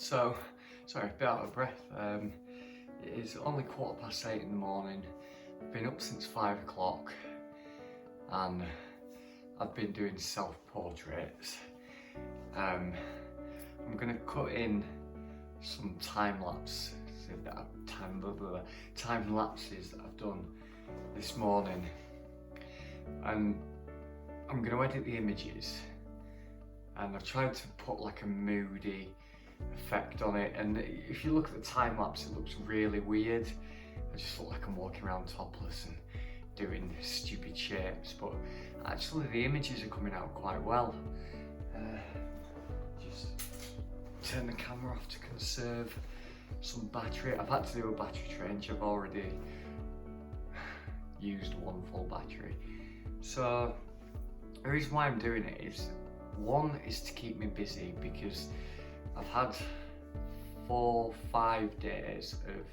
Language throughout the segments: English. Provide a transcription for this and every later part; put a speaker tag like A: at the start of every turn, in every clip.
A: So, sorry, a bit out of breath. It is only 8:15 in the morning. I've been up since 5 o'clock and I've been doing self-portraits. I'm going to cut in some time lapses that I've done this morning, and I'm going to edit the images, and I've tried to put like a moody effect on it, and if you look at the time lapse it looks really weird. I just look like I'm walking around topless and doing stupid shapes, but actually the images are coming out quite well. Just turn the camera off to conserve some battery. I've had to do a battery change. I've already used one full battery. So the reason why I'm doing it is, one is to keep me busy, because I've had 4-5 days of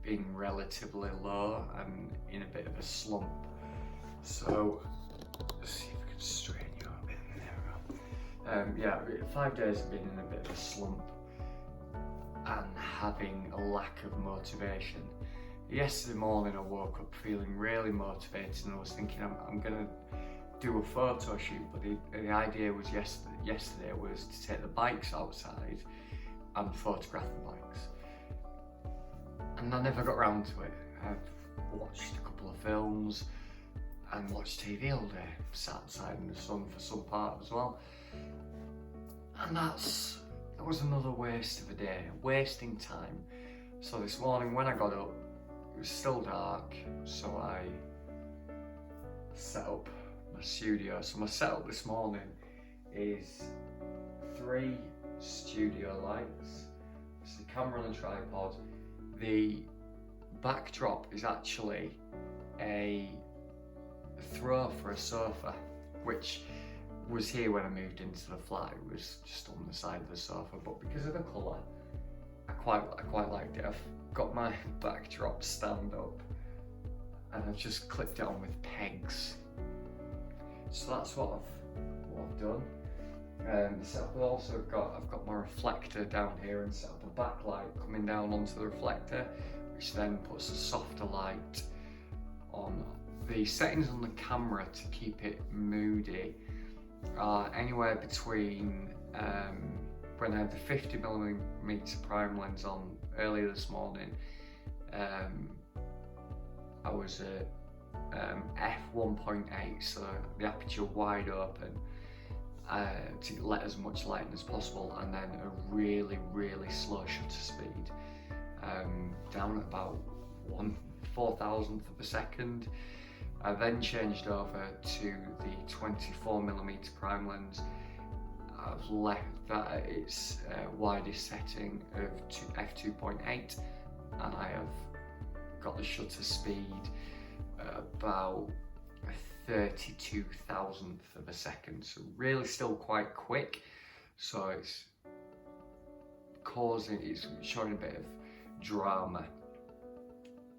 A: being relatively low and in a bit of a slump. So let's see if I can straighten you out a bit. There we go. Yeah, 5 days have been in a bit of a slump and having a lack of motivation. Yesterday morning I woke up feeling really motivated, and I was thinking I'm gonna do a photo shoot, but the idea was yesterday was to take the bikes outside and photograph the bikes, and I never got around to it. I've watched a couple of films and watched TV all day, sat outside in the sun for some part as well, and that was another waste of a day, wasting time. So this morning when I got up, it was still dark, so I set up my studio. So my setup this morning is 3 studio lights, it's the camera on a tripod. The backdrop is actually a throw for a sofa, which was here when I moved into the flat. It was just on the side of the sofa, but because of the colour, I quite liked it. I've got my backdrop stand up and I've just clipped it on with pegs. So that's what I've done. So I've got my reflector down here and set up a backlight coming down onto the reflector, which then puts a softer light on. The settings on the camera to keep it moody are anywhere between, when I had the 50mm prime lens on earlier this morning, I was at f1.8, so the aperture wide open, to let as much light in as possible, and then a really slow shutter speed, down at about 1/4000th of a second. I then changed over to the 24mm prime lens. I've left that at its widest setting of f2.8, and I have got the shutter speed at about 32,000th of a second, so really still quite quick. So it's showing a bit of drama.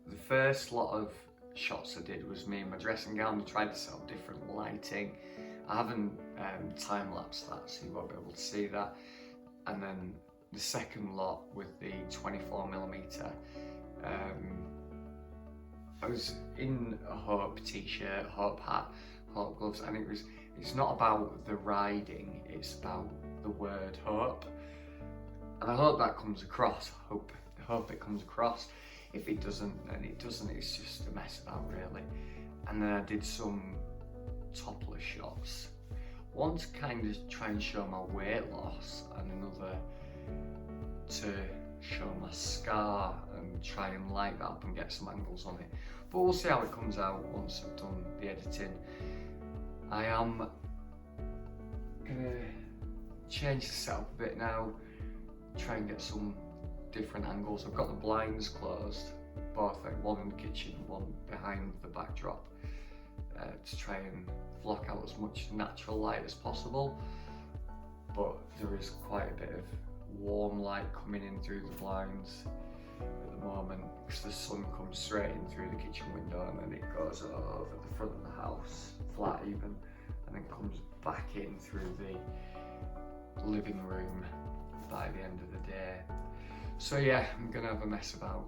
A: The first lot of shots I did was me in my dressing gown. I tried to set up different lighting. I haven't time-lapsed that, so you won't be able to see that. And then the second lot with the 24mm, I was in a Hope t-shirt, Hope hat, Hope gloves, and it's not about the riding, it's about the word hope. And I hope that comes across. I hope it comes across. If it doesn't, then it doesn't. It's just a mess about, really. And then I did some topless shots. One to kind of try and show my weight loss, and another to show my scar and try and light that up and get some angles on it. But we'll see how it comes out once I've done the editing. I am gonna change the setup a bit now, try and get some different angles. I've got the blinds closed, both, one in the kitchen, one behind the backdrop, to try and block out as much natural light as possible. But there is quite a bit of warm light coming in through the blinds at the moment, because the sun comes straight in through the kitchen window and then it goes over the front of the house, flat even, and then comes back in through the living room by the end of the day. So yeah, I'm gonna have a mess about.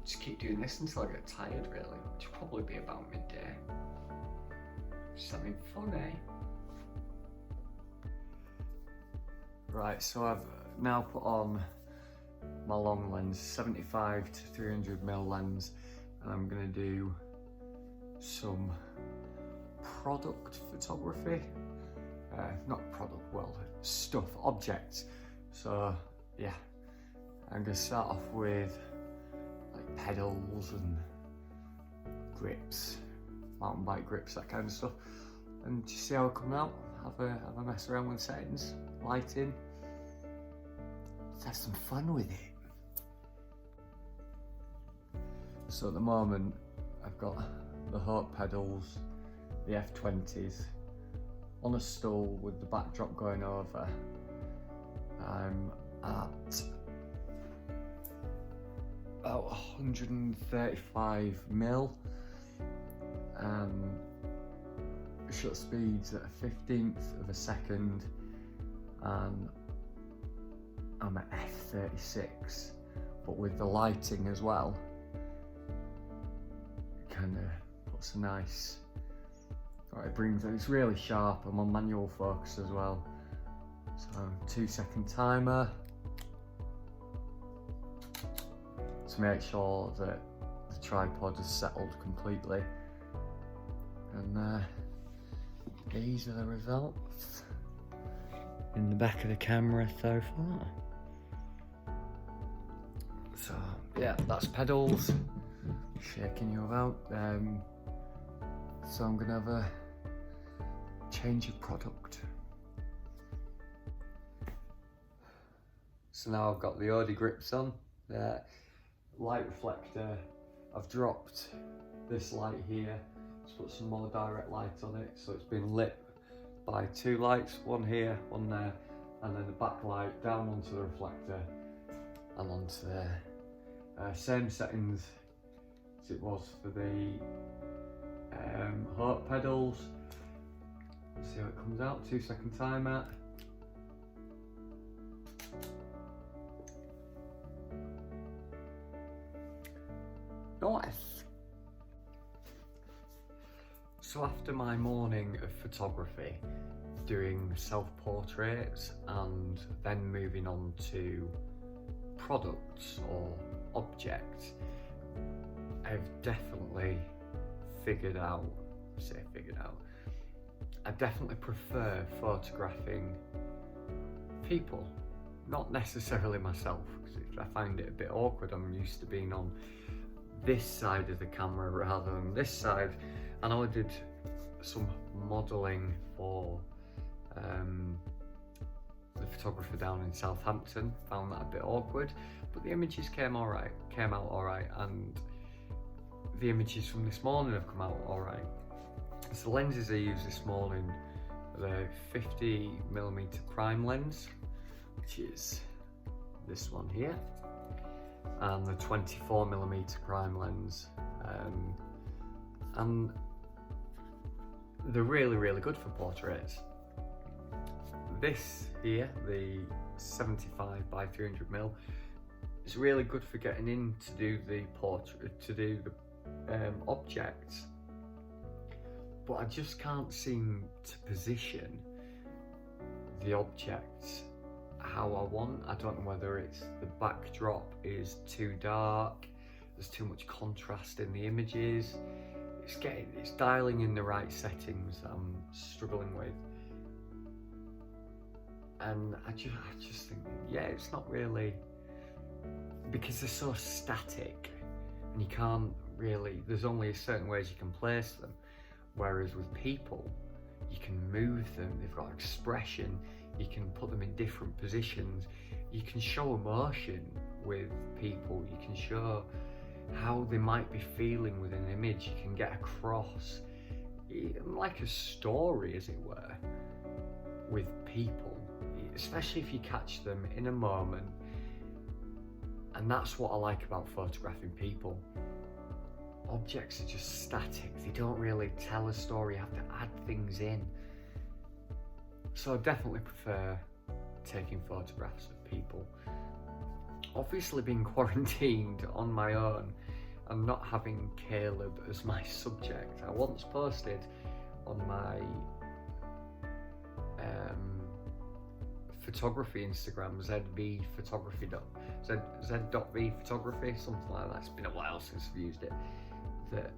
A: Just keep doing this until I get tired, really, which will probably be about midday. Just having fun, eh? Right, so I've now put on my long lens, 75 to 300mm lens, and I'm gonna do some product photography. Not product, well, stuff, objects. So yeah, I'm gonna start off with like pedals and grips, mountain bike grips, that kind of stuff, and just see how it comes out. Have a mess around with settings, lighting. Let's have some fun with it. So at the moment, I've got the Hope pedals, the F20s, on a stool with the backdrop going over. I'm at about 135mm, shutter speeds at a 15th of a second, and I'm at f/36, but with the lighting as well, it kind of puts a nice, it brings, it's really sharp. I'm on manual focus as well, so 2-second timer to make sure that the tripod is settled completely, and these are the results in the back of the camera so far. So yeah, that's pedals, shaking you about. So I'm gonna have a change of product. So now I've got the Audi grips on, light reflector. I've dropped this light here, just put some more direct light on it, so it's been lit by 2 lights, one here, one there, and then the backlight down onto the reflector and onto there. Same settings as it was for the Hope pedals. Let's see how it comes out. 2-second timer. Nice. So after my morning of photography, doing self-portraits and then moving on to products or objects, I've definitely I definitely prefer photographing people, not necessarily myself, because I find it a bit awkward. I'm used to being on this side of the camera rather than this side. I know I did some modelling for the photographer down in Southampton, found that a bit awkward, but the images came out alright, and the images from this morning have come out alright. So the lenses I used this morning are the 50mm prime lens, which is this one here, and the 24mm prime lens, and they're really good for portraits. This here, the 75 by 300mm, is really good for getting in to do the portrait, to do the objects, but I just can't seem to position the objects how I want. I don't know whether it's the backdrop is too dark, there's too much contrast in the images. It's dialing in the right settings that I'm struggling with, and I just think, yeah, it's not really, because they're so static and you can't really, there's only a certain ways you can place them, whereas with people you can move them, they've got expression, you can put them in different positions, you can show emotion with people, you can show how they might be feeling with an image, you can get across like a story, as it were, with people, especially if you catch them in a moment. And that's what I like about photographing people. Objects are just static, they don't really tell a story, you have to add things in. So I definitely prefer taking photographs of people. Obviously being quarantined on my own and not having Caleb as my subject. I once posted on my photography Instagram, zv photography z.v photography, something like that. It's been a while since I've used it. That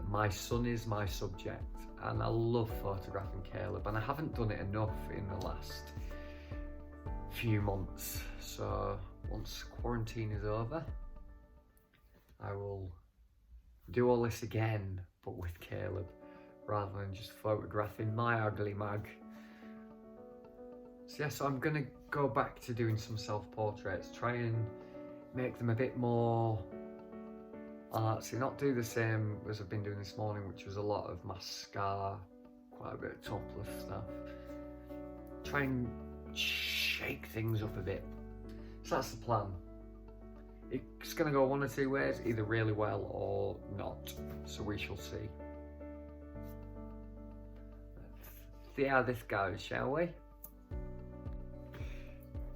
A: my son is my subject, and I love photographing Caleb, and I haven't done it enough in the last few months. So once quarantine is over, I will do all this again, but with Caleb, rather than just photographing my ugly mug. So yeah, so I'm gonna go back to doing some self-portraits, try and make them a bit more artsy, not do the same as I've been doing this morning, which was a lot of mascara, quite a bit of topless stuff. Try and shake things up a bit. So that's the plan. It's gonna go one or two ways, either really well or not, so we shall see. Let's see how this goes, shall we?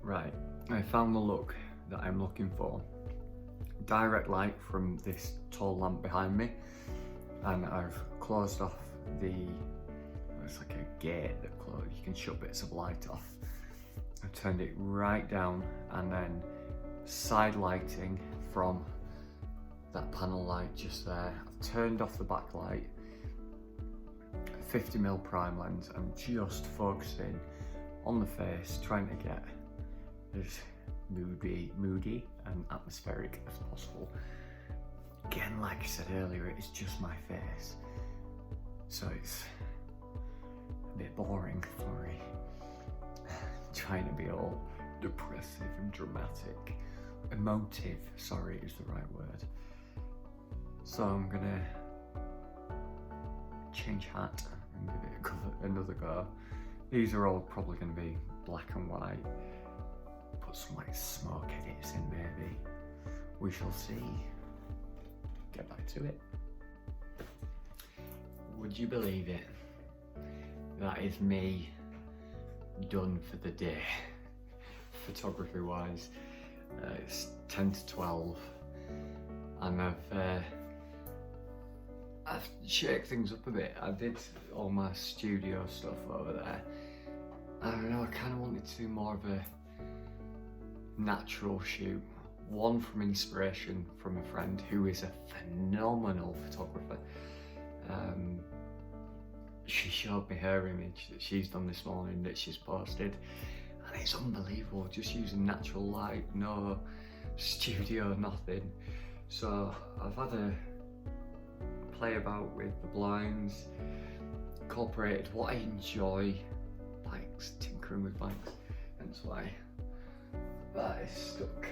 A: Right, I found the look that I'm looking for. Direct light from this tall lamp behind me, and I've closed off it's like a gate that you can shut bits of light off. I've turned it right down, and then side lighting from that panel light just there. I've turned off the backlight, 50mm prime lens. I'm just focusing on the face, trying to get as moody and atmospheric as possible. Again, like I said earlier, it's just my face, so it's a bit boring, sorry. Trying to be all depressive and dramatic. Emotive, sorry, is the right word. So I'm gonna change hat and give it another go. These are all probably gonna be black and white. Put some like smoke edits in maybe. We shall see. Get back to it. Would you believe it? That is me done for the day, photography wise. It's 10 to 12 and I've shaked things up a bit. I did all my studio stuff over there. I don't know, I kind of wanted to do more of a natural shoot. One from inspiration from a friend who is a phenomenal photographer. She showed me her image that she's done this morning that she's posted, and it's unbelievable, just using natural light, no studio, nothing. So I've had a play about with the blinds, incorporated what I enjoy, bikes, tinkering with bikes, hence why that is stuck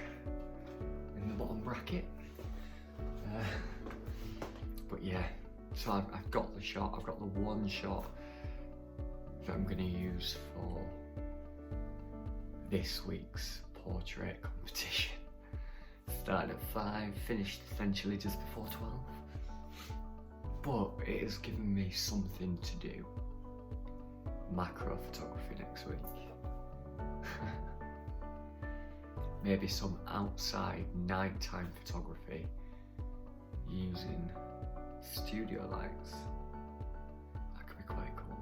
A: in the bottom bracket. But yeah, so I've got the shot, I've got the one shot that I'm going to use for this week's portrait competition. Started at 5, finished essentially just before 12. But it has given me something to do. Macro photography next week. Maybe some outside nighttime photography using studio lights. That could be quite cool.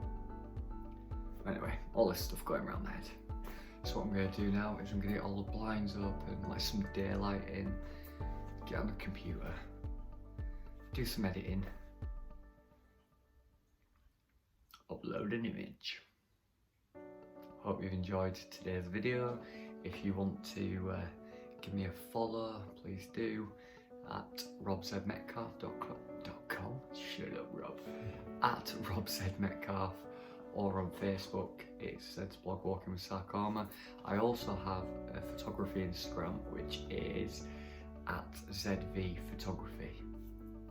A: Anyway, all this stuff going around my head. So what I'm going to do now is I'm going to get all the blinds open, let some daylight in, get on the computer, do some editing, upload an image. Hope you've enjoyed today's video. If you want to give me a follow, please do at robzmetcalf.com. Shut up, Rob. At robzmetcalf, or on Facebook, it's Zed's blog Walking with Sarcoma. I also have a photography Instagram, which is at ZV Photography.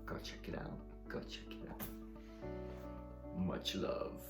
A: Go check it out. Go check it out. Much love.